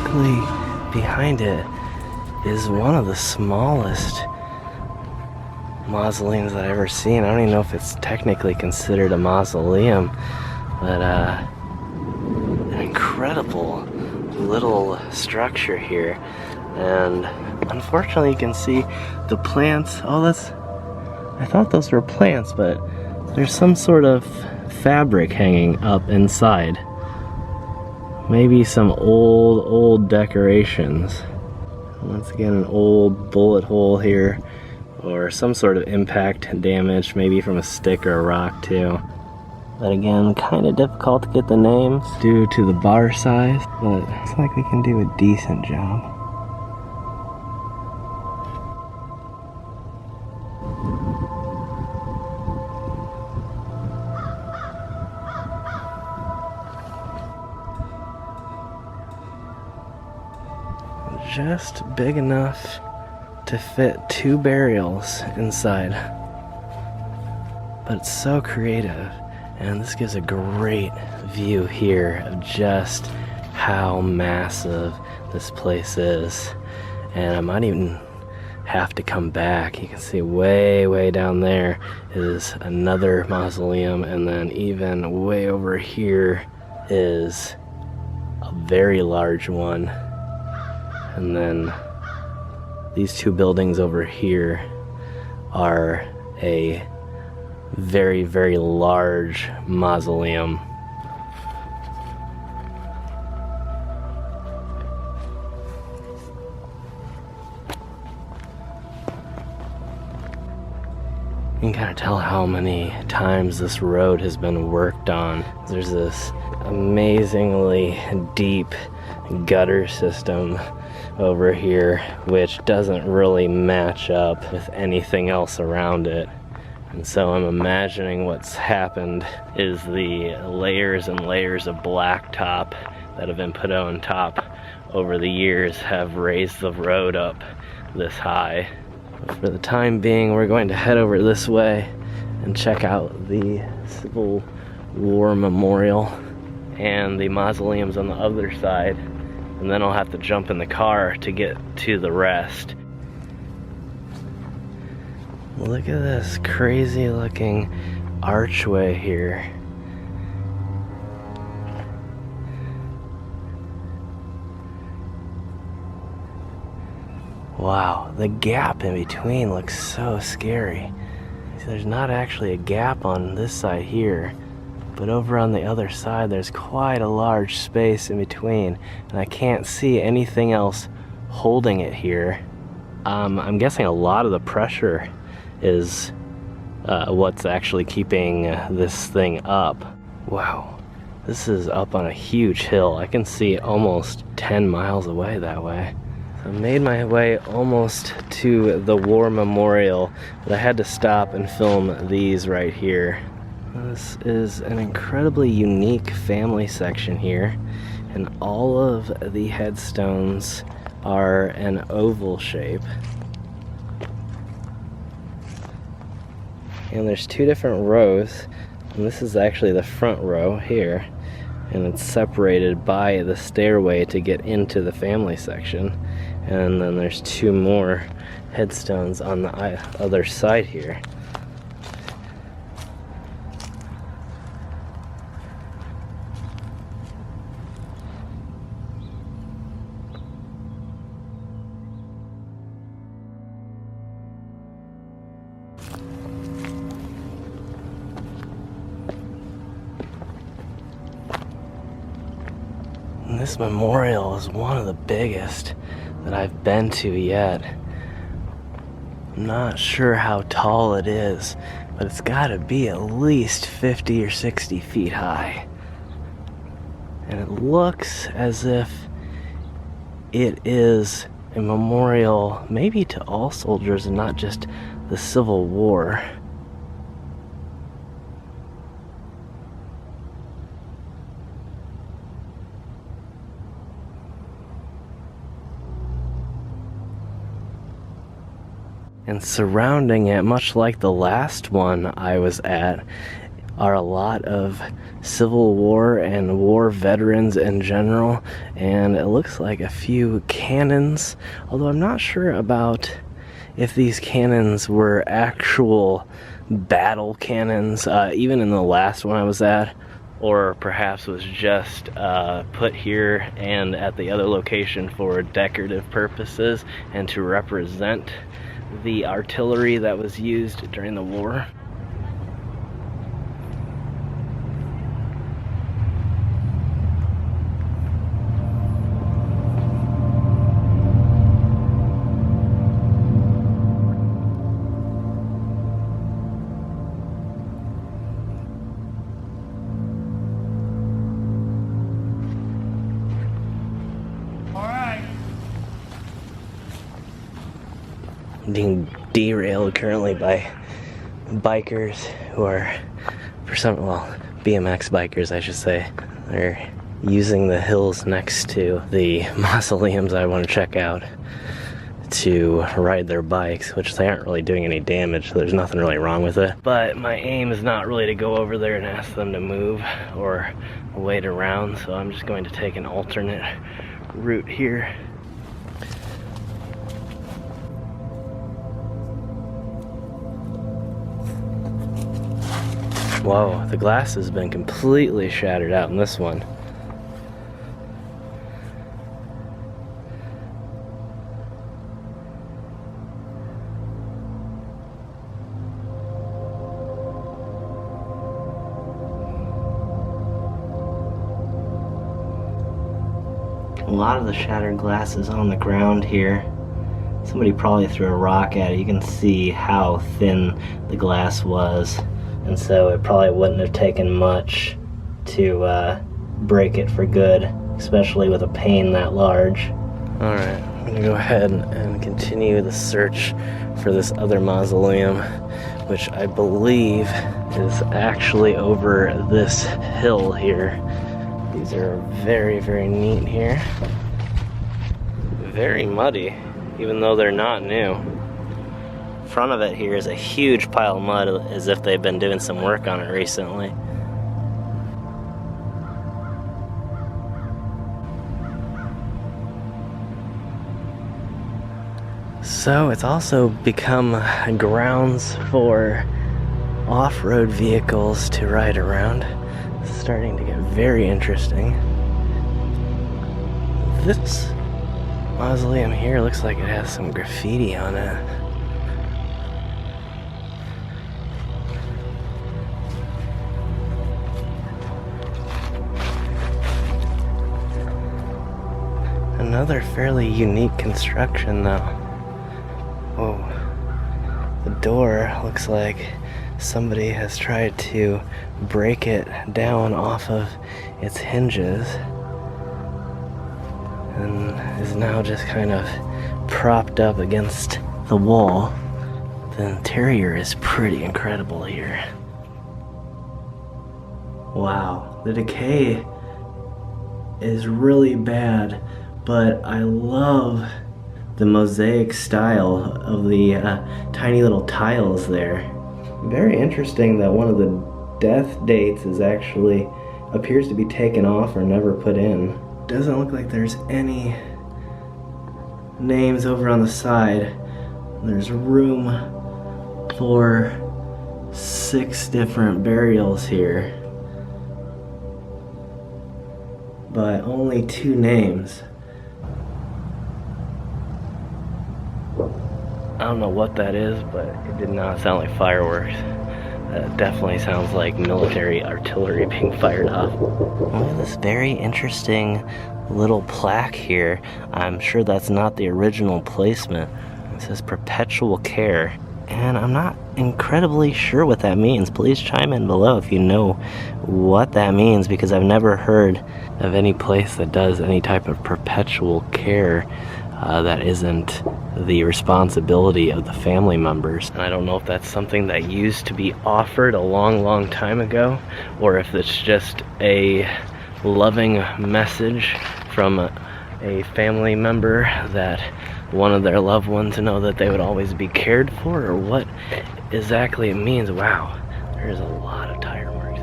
directly behind it is one of the smallest mausoleums that I've ever seen. I don't even know if it's technically considered a mausoleum, but an incredible little structure here. And unfortunately you can see the plants. Oh, I thought those were plants, but there's some sort of fabric hanging up inside. Maybe some old decorations. Once again, an old bullet hole here, or some sort of impact damage, maybe from a stick or a rock too. But again, kind of difficult to get the names due to the bar size, but looks like we can do a decent job. Just big enough to fit 2 burials inside. But it's so creative, and this gives a great view here of just how massive this place is. And I might even have to come back. You can see way down there is another mausoleum, and then even way over here is a very large one. And then these 2 buildings over here are a very large mausoleum. You can kind of tell how many times this road has been worked on. There's this amazingly deep gutter system over here, which doesn't really match up with anything else around it. And so I'm imagining what's happened is the layers and layers of blacktop that have been put on top over the years have raised the road up this high. But for the time being, we're going to head over this way and check out the Civil War Memorial and the mausoleums on the other side. And then I'll have to jump in the car to get to the rest. Look at this crazy looking archway here. Wow, the gap in between looks so scary. See, there's not actually a gap on this side here, but over on the other side there's quite a large space in between, and I can't see anything else holding it here. I'm guessing a lot of the pressure is what's actually keeping this thing up. Wow, this is up on a huge hill. I can see almost 10 miles away that way. So I made my way almost to the War Memorial, but I had to stop and film these right here. This is an incredibly unique family section here, and all of the headstones are an oval shape. And there's 2 different rows, and this is actually the front row here, and it's separated by the stairway to get into the family section. And then there's 2 more headstones on the other side here. And this memorial is one of the biggest that I've been to yet. I'm not sure how tall it is, but it's got to be at least 50 or 60 feet high. And it looks as if it is a memorial maybe to all soldiers and not just the Civil War. And surrounding it, much like the last one I was at, are a lot of Civil War and war veterans in general, and it looks like a few cannons, although I'm not sure about if these cannons were actual battle cannons, even in the last one I was at, or perhaps was just put here and at the other location for decorative purposes and to represent the artillery that was used during the war. Being derailed currently by bikers who are, BMX bikers I should say. They're using the hills next to the mausoleums I want to check out to ride their bikes, which they aren't really doing any damage, so there's nothing really wrong with it. But my aim is not really to go over there and ask them to move or wait around, so I'm just going to take an alternate route here. Whoa, the glass has been completely shattered out in this one. A lot of the shattered glass is on the ground here. Somebody probably threw a rock at it. You can see how thin the glass was. And so it probably wouldn't have taken much to break it for good, especially with a pane that large. Alright, I'm gonna go ahead and continue the search for this other mausoleum, which I believe is actually over this hill here. These are very, very neat here. Very muddy, even though they're not new. Front of it here is a huge pile of mud, as if they've been doing some work on it recently. So it's also become grounds for off-road vehicles to ride around. It's starting to get very interesting. This mausoleum here looks like it has some graffiti on it. Another fairly unique construction though. Whoa. The door looks like somebody has tried to break it down off of its hinges and is now just kind of propped up against the wall. The interior is pretty incredible here. Wow, the decay is really bad. But I love the mosaic style of the tiny little tiles there. Very interesting that one of the death dates is actually appears to be taken off or never put in. Doesn't look like there's any names over on the side. There's room for 6 different burials here, but only 2 names. I don't know what that is, but it did not sound like fireworks. That definitely sounds like military artillery being fired off. Look at this very interesting little plaque here. I'm sure that's not the original placement. It says perpetual care. And I'm not incredibly sure what that means. Please chime in below if you know what that means, because I've never heard of any place that does any type of perpetual care that isn't the responsibility of the family members. And I don't know if that's something that used to be offered a long, long time ago, or if it's just a loving message from a family member that wanted their loved one to know that they would always be cared for, or what exactly it means. Wow, there's a lot of tire marks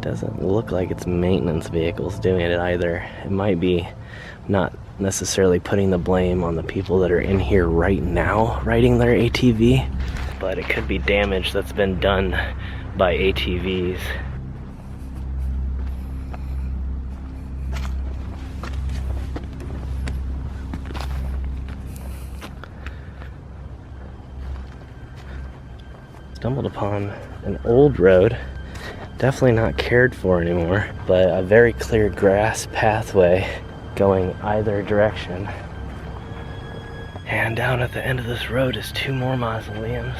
Doesn't look like it's maintenance vehicles doing it either. It might be not necessarily putting the blame on the people that are in here right now riding their ATV, but it could be damage that's been done by ATVs. Stumbled upon an old road, definitely not cared for anymore, but a very clear grass pathway going either direction. And down at the end of this road is 2 more mausoleums.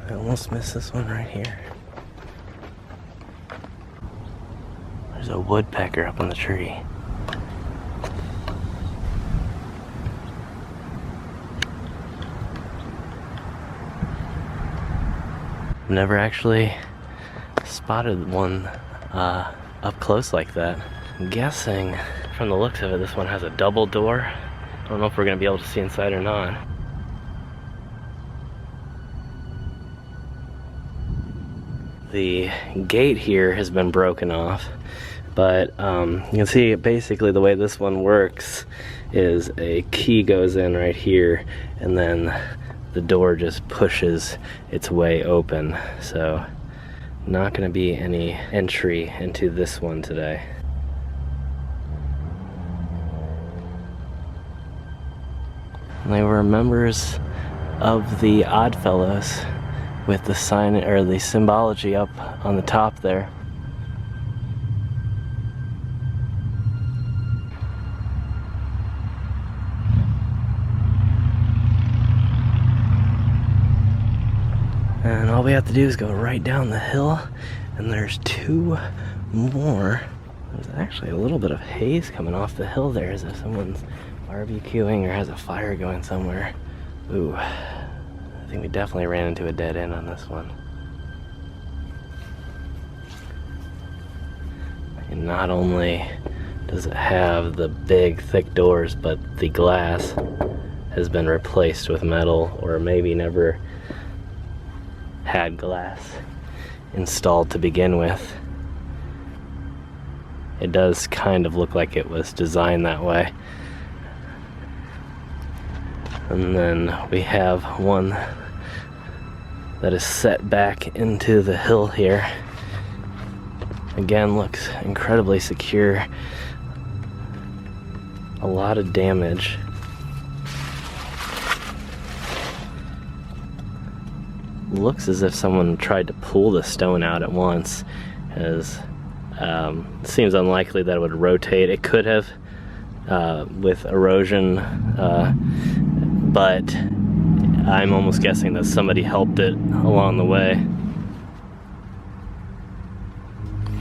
I almost missed this one right here. There's a woodpecker up on the tree. Never actually spotted one up close like that. I'm guessing from the looks of it, this one has a double door. I don't know if we're gonna be able to see inside or not. The gate here has been broken off, but you can see basically the way this one works is a key goes in right here, and then the door just pushes its way open. So not going to be any entry into this one today. And they were members of the Oddfellows with the sign or the symbology up on the top there. And all we have to do is go right down the hill, and there's 2 more. There's actually a little bit of haze coming off the hill there, as if someone's barbecuing or has a fire going somewhere. Ooh, I think we definitely ran into a dead end on this one. And not only does it have the big thick doors, but the glass has been replaced with metal, or maybe never had glass installed to begin with. It does kind of look like it was designed that way. And then we have one that is set back into the hill here. Again, looks incredibly secure. A lot of damage. Looks as if someone tried to pull the stone out at once, as it seems unlikely that it would rotate. It could have with erosion, but I'm almost guessing that somebody helped it along the way.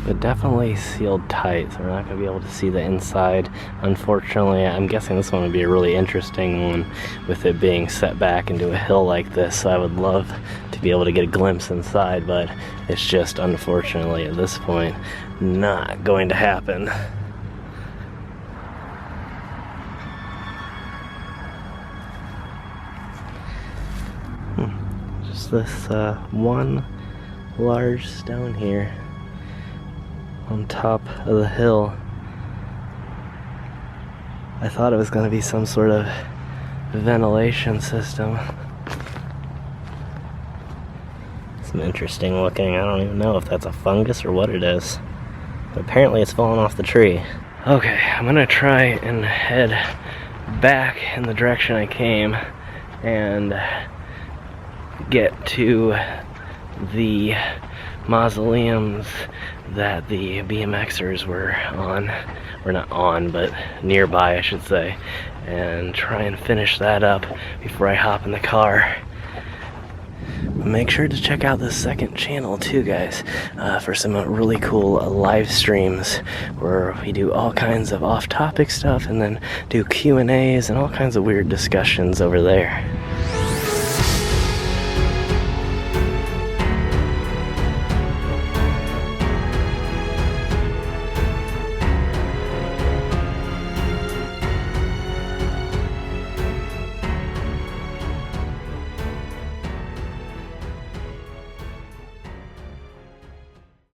But definitely sealed tight, so we're not going to be able to see the inside. Unfortunately, I'm guessing this one would be a really interesting one with it being set back into a hill like this. So I would love to be able to get a glimpse inside, but it's just unfortunately at this point not going to happen. Just this one large stone here on top of the hill. I thought it was going to be some sort of ventilation system. Some interesting looking. I don't even know if that's a fungus or what it is, but apparently it's fallen off the tree. Okay, I'm gonna try and head back in the direction I came and get to the mausoleums that the BMXers were on, or not on, but nearby I should say, and try and finish that up before I hop in the car. Make sure to check out the second channel too, guys, for some really cool live streams where we do all kinds of off-topic stuff and then do Q&As and all kinds of weird discussions over there.